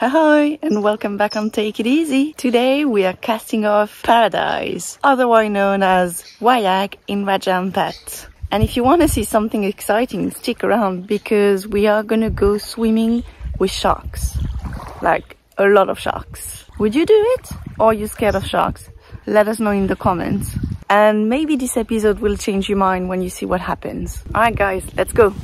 Hi and welcome back on Take It Easy. Today we are casting off Paradise, otherwise known as Wayag in Rajampat. And if you want to see something exciting, stick around because we are gonna go swimming with sharks. Like a lot of sharks. Would you do it? Or are you scared of sharks? Let us know in the comments. And maybe this episode will change your mind when you see what happens. Alright guys, let's go.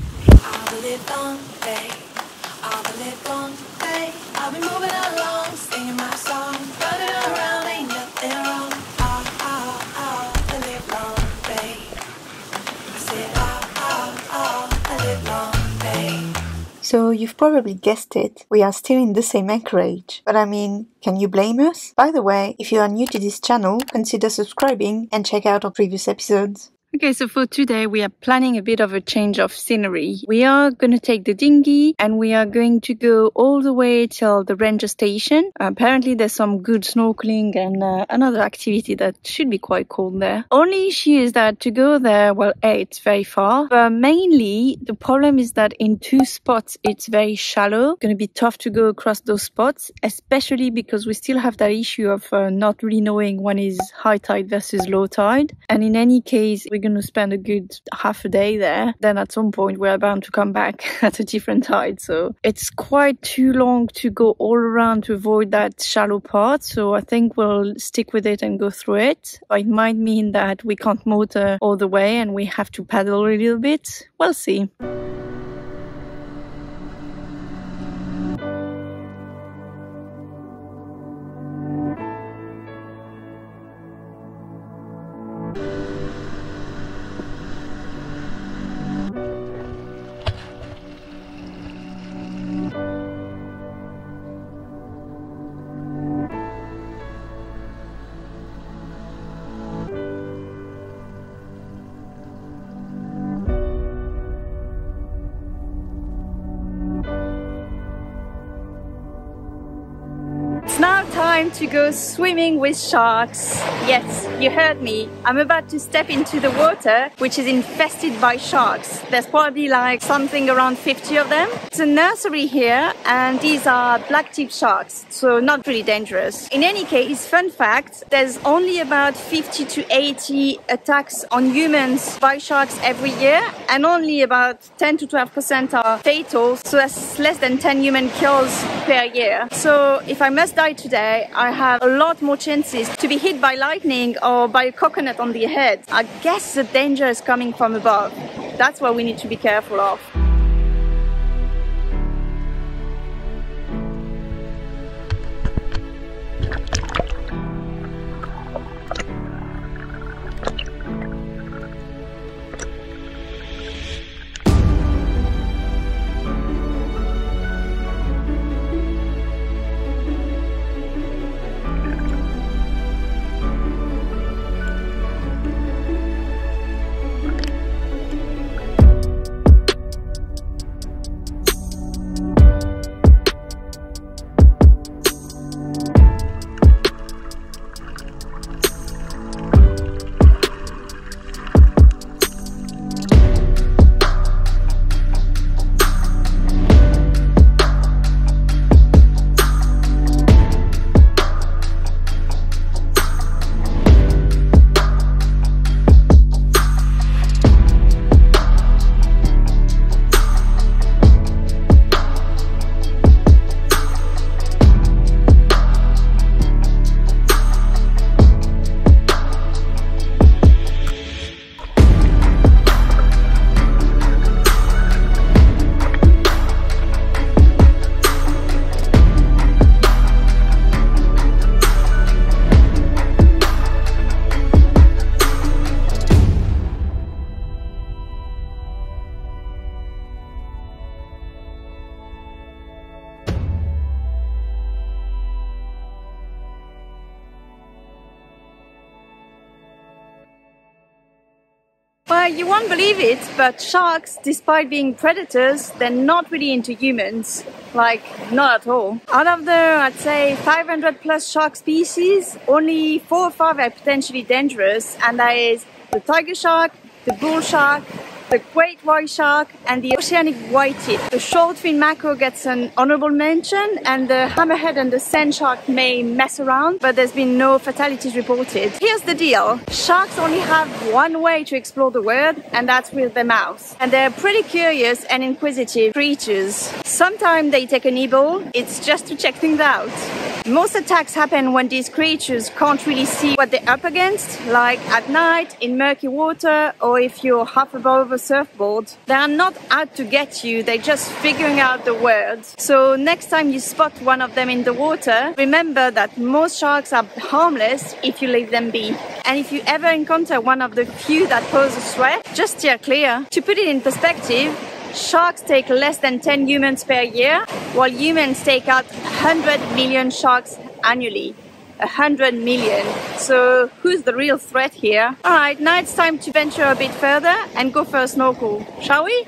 I'll be moving along, singing my song, running around, ain't nothing wrong. The live long day. I said, the live long day. So you've probably guessed it, we are still in the same anchorage. But I mean, can you blame us? By the way, if you are new to this channel, consider subscribing and check out our previous episodes. Okay, so for today we are planning a bit of a change of scenery. We are going to take the dinghy and we are going to go all the way till the ranger station. Apparently there's some good snorkeling and another activity that should be quite cool there. Only issue is that to go there, well, A, it's very far, but mainly the problem is that in two spots it's very shallow. It's going to be tough to go across those spots, especially because we still have that issue of not really knowing when is high tide versus low tide. And in any case, we're going to spend a good half a day there. Then at some point we're bound to come back at a different tide. So it's quite too long to go all around to avoid that shallow part. So I think we'll stick with it and go through it. It might mean that we can't motor all the way and we have to paddle a little bit. We'll see. It's now time to go swimming with sharks. Yes, you heard me. I'm about to step into the water, which is infested by sharks. There's probably like something around 50 of them. It's a nursery here, and these are black-tip sharks, so not really dangerous. In any case, fun fact, there's only about 50 to 80 attacks on humans by sharks every year, and only about 10 to 12% are fatal, so that's less than 10 human kills per year. So if I must die today, I have a lot more chances to be hit by lightning or by a coconut on the head. I guess the danger is coming from above. That's what we need to be careful of. Well, you won't believe it, but sharks, despite being predators, they're not really into humans. Like, not at all. Out of the, I'd say, 500 plus shark species, only 4 or 5 are potentially dangerous, and that is the tiger shark, the bull shark, the great white shark and the oceanic white-tip. The short-fin mackerel gets an honorable mention, and the hammerhead and the sand shark may mess around, but there's been no fatalities reported. Here's the deal. Sharks only have one way to explore the world, and that's with their mouth. And they're pretty curious and inquisitive creatures. Sometimes they take a nibble. It's just to check things out. Most attacks happen when these creatures can't really see what they're up against, like at night, in murky water, or if you're half above a surfboard. They are not out to get you, they're just figuring out the world. So next time you spot one of them in the water, remember that most sharks are harmless if you leave them be. And if you ever encounter one of the few that pose a threat, just steer clear. To put it in perspective, sharks take less than 10 humans per year, while humans take out 100 million sharks annually. 100 million. So who's the real threat here? Alright, now it's time to venture a bit further and go for a snorkel, shall we?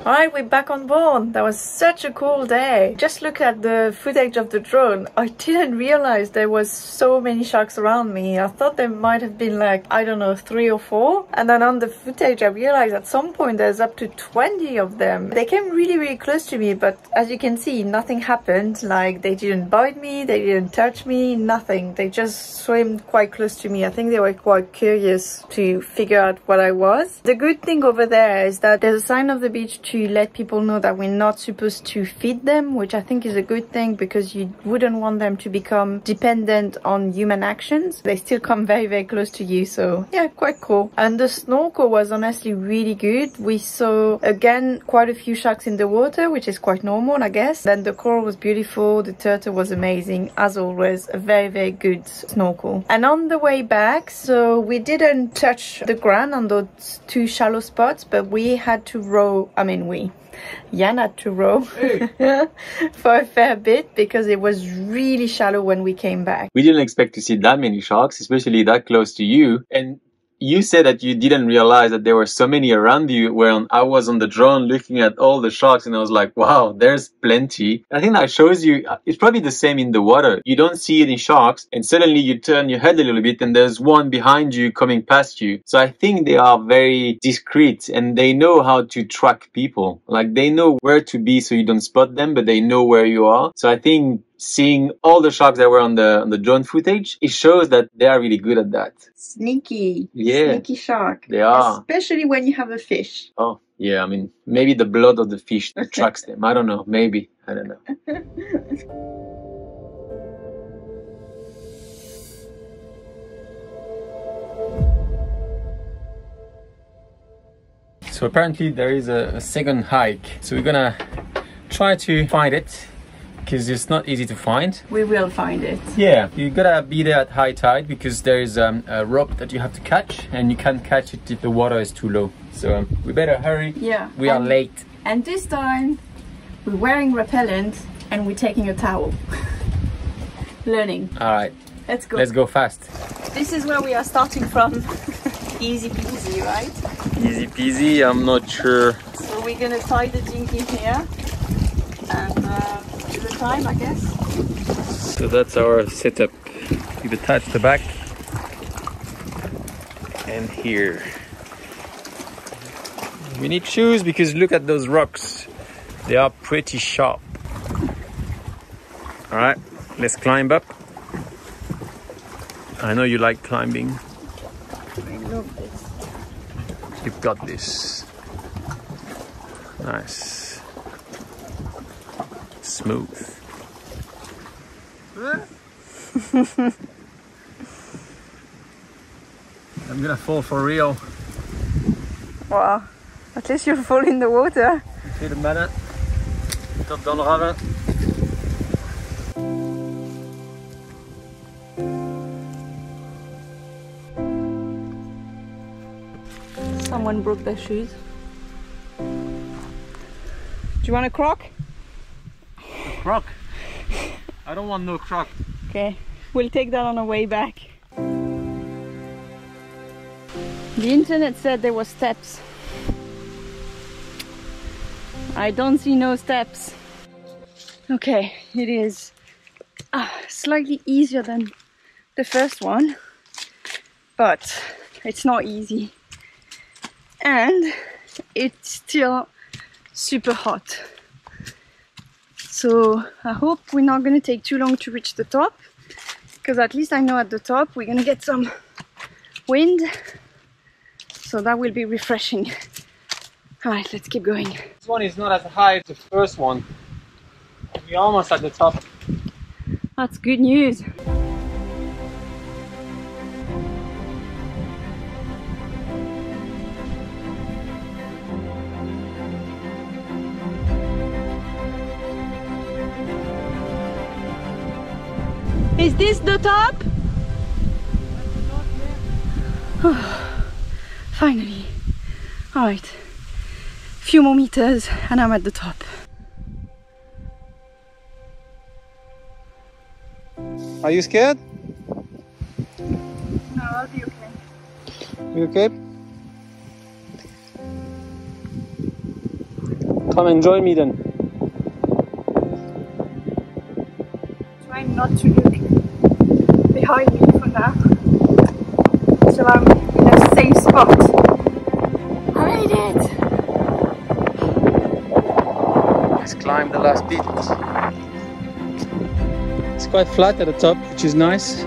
Alright, we're back on board. That was such a cool day. Just look at the footage of the drone. I didn't realize there was so many sharks around me. I thought there might have been like, I don't know, 3 or 4. And then on the footage I realized at some point there's up to 20 of them. They came really close to me, but as you can see, nothing happened. Like, they didn't bite me, they didn't touch me, nothing. They just swam quite close to me. I think they were quite curious to figure out what I was. The good thing over there is that there's a sign of the beach to let people know that we're not supposed to feed them, which I think is a good thing because you wouldn't want them to become dependent on human actions. They still come very close to you, so yeah, quite cool. And the snorkel was honestly really good. We saw again quite a few sharks in the water, which is quite normal, I guess. Then the coral was beautiful, the turtle was amazing, as always. A very good snorkel. And on the way back, so we didn't touch the ground on those 2 shallow spots, but we had to row. Jan had to row for a fair bit because it was really shallow when we came back. We didn't expect to see that many sharks, especially that close to you. And you said that you didn't realize that there were so many around you. When I was on the drone looking at all the sharks, and I was like, wow, there's plenty. I think that shows you it's probably the same in the water. You don't see any sharks and suddenly you turn your head a little bit and there's one behind you coming past you. So I think they are very discreet and they know how to track people. Like, they know where to be so you don't spot them, but they know where you are. So I think seeing all the sharks that were on the drone footage, it shows that they are really good at that. Sneaky. Yeah. Sneaky shark. They are. Especially when you have a fish. Oh, yeah. I mean, maybe the blood of the fish attracts them. I don't know. Maybe. I don't know. So apparently there is a second hike. So we're gonna try to find it, because it's not easy to find. We will find it. Yeah, you gotta be there at high tide because there is a rope that you have to catch, and you can't catch it if the water is too low. So we better hurry. Yeah. We are late. And this time we're wearing repellent and we're taking a towel. Learning. All right. Let's go. Let's go fast. This is where we are starting from. Easy peasy, right? Easy peasy. I'm not sure. So we're gonna tie the dinghy here and time, I guess. So that's our setup. You've attached the back. And here. We need shoes because look at those rocks. They are pretty sharp. Alright, let's climb up. I know you like climbing. I love this. You've got this. Nice. Smooth. I'm gonna fall for real. Wow, at least you'll fall in the water. Fais le malin. Top dans le ravin. Someone broke their shoes. Do you want a croc? A croc? I don't want no croc. Okay, we'll take that on our way back. The internet said there were steps. I don't see no steps. Okay, it is slightly easier than the first one, but it's not easy. And it's still super hot. So I hope we're not going to take too long to reach the top, because at least I know at the top we're going to get some wind. So that will be refreshing. Alright, let's keep going. This one is not as high as the first one. We're almost at the top. That's good news. Is this the top? Finally. Alright. Few more meters and I'm at the top. Are you scared? No, I'll be okay. You okay? Come and join me then. Try not to look behind me for now. So I'm in a safe spot. I made it! Let's climb the last bit. It's quite flat at the top, which is nice.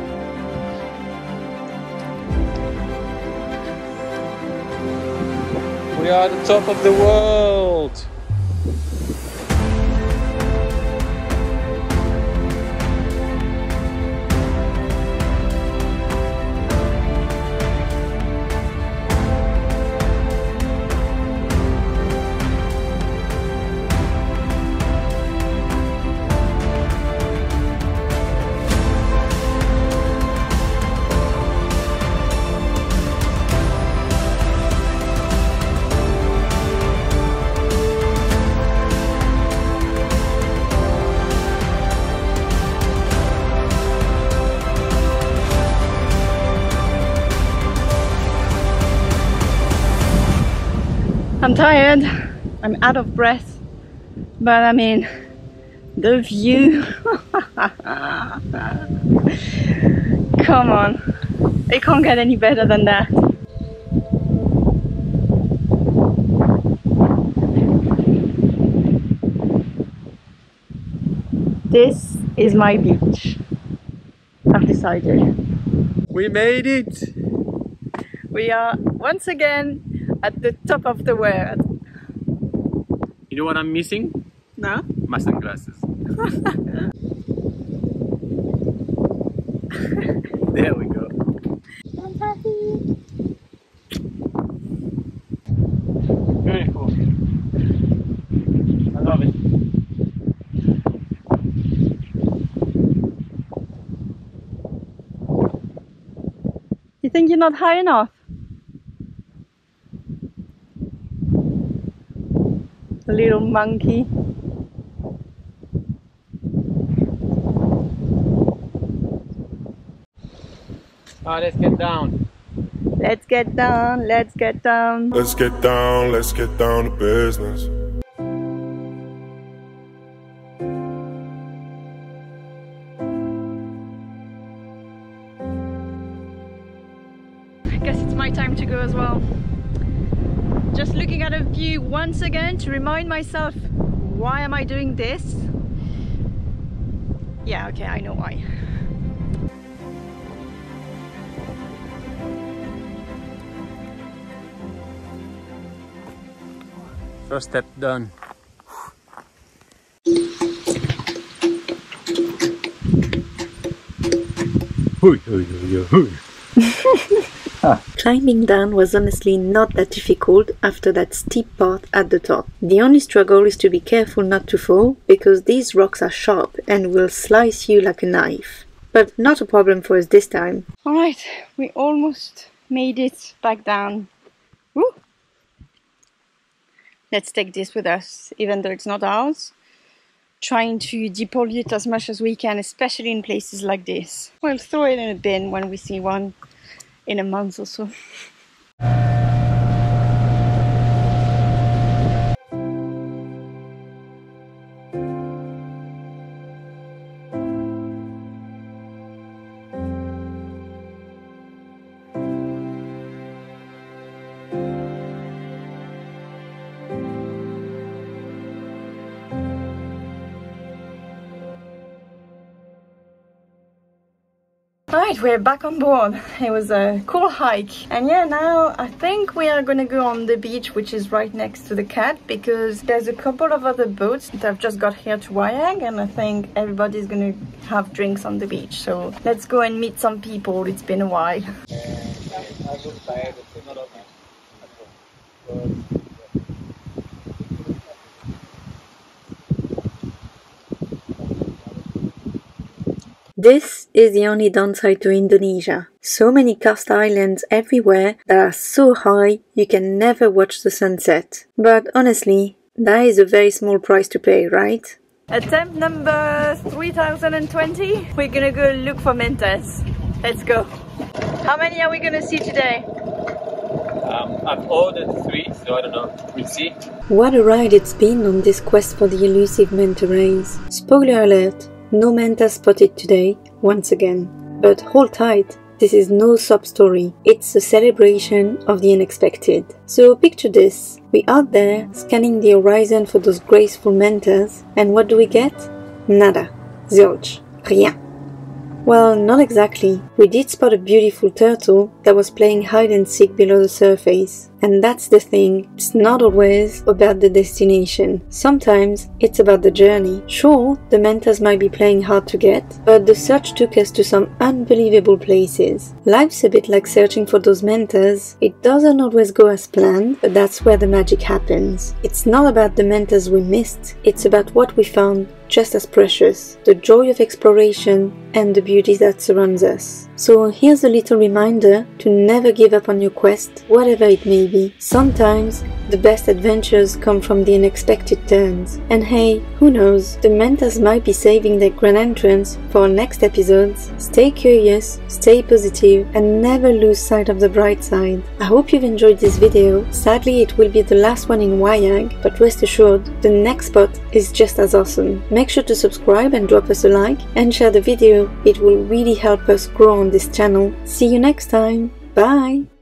We are at the top of the world. I'm tired, I'm out of breath, but I mean, the view. Come on, it can't get any better than that. This is my beach, I've decided. We made it! We are once again at the top of the world. You know what I'm missing? No? My sunglasses. There we go. Beautiful. I love it. You think you're not high enough? The little monkey. Alright, let's get down. Let's get down, let's get down. Let's get down to business. as well. Just looking at a view once again to remind myself, why am I doing this? Yeah, okay, I know why. First step done. Climbing down was honestly not that difficult after that steep part at the top. The only struggle is to be careful not to fall, because these rocks are sharp and will slice you like a knife. But not a problem for us this time. Alright, we almost made it back down. Woo! Let's take this with us, even though it's not ours. Trying to depollute as much as we can, especially in places like this. We'll throw it in a bin when we see one in a month or so. Alright, we're back on board. It was a cool hike. And yeah, now I think we are gonna go on the beach, which is right next to the cat, because there's a couple of other boats that have just got here to Wayag, and I think everybody's gonna have drinks on the beach. So let's go and meet some people. It's been a while. This is the only downside to Indonesia. So many karst islands everywhere that are so high you can never watch the sunset. But honestly, that is a very small price to pay, right? Attempt number 3020. We're gonna go look for Mantas. Let's go. How many are we gonna see today? I've ordered 3, so I don't know. We'll see. What a ride it's been on this quest for the elusive manta rays. Spoiler alert. No manta spotted today, once again. But hold tight, this is no sob story, it's a celebration of the unexpected. So picture this, we're out there scanning the horizon for those graceful mantas, and what do we get? Nada. Zilch. Rien. Well, not exactly. We did spot a beautiful turtle that was playing hide and seek below the surface. And that's the thing, it's not always about the destination. Sometimes it's about the journey. Sure, the mantas might be playing hard to get, but the search took us to some unbelievable places. Life's a bit like searching for those mantas. It doesn't always go as planned, but that's where the magic happens. It's not about the mantas we missed, it's about what we found just as precious, the joy of exploration and the beauty that surrounds us. So here's a little reminder to never give up on your quest, whatever it may be. Sometimes the best adventures come from the unexpected turns. And hey, who knows, the mantas might be saving their grand entrance for our next episodes. Stay curious, stay positive, and never lose sight of the bright side. I hope you've enjoyed this video. Sadly, it will be the last one in Wayag, but rest assured, the next spot is just as awesome. Make sure to subscribe and drop us a like, and share the video. It will really help us grow on this channel. See you next time. Bye!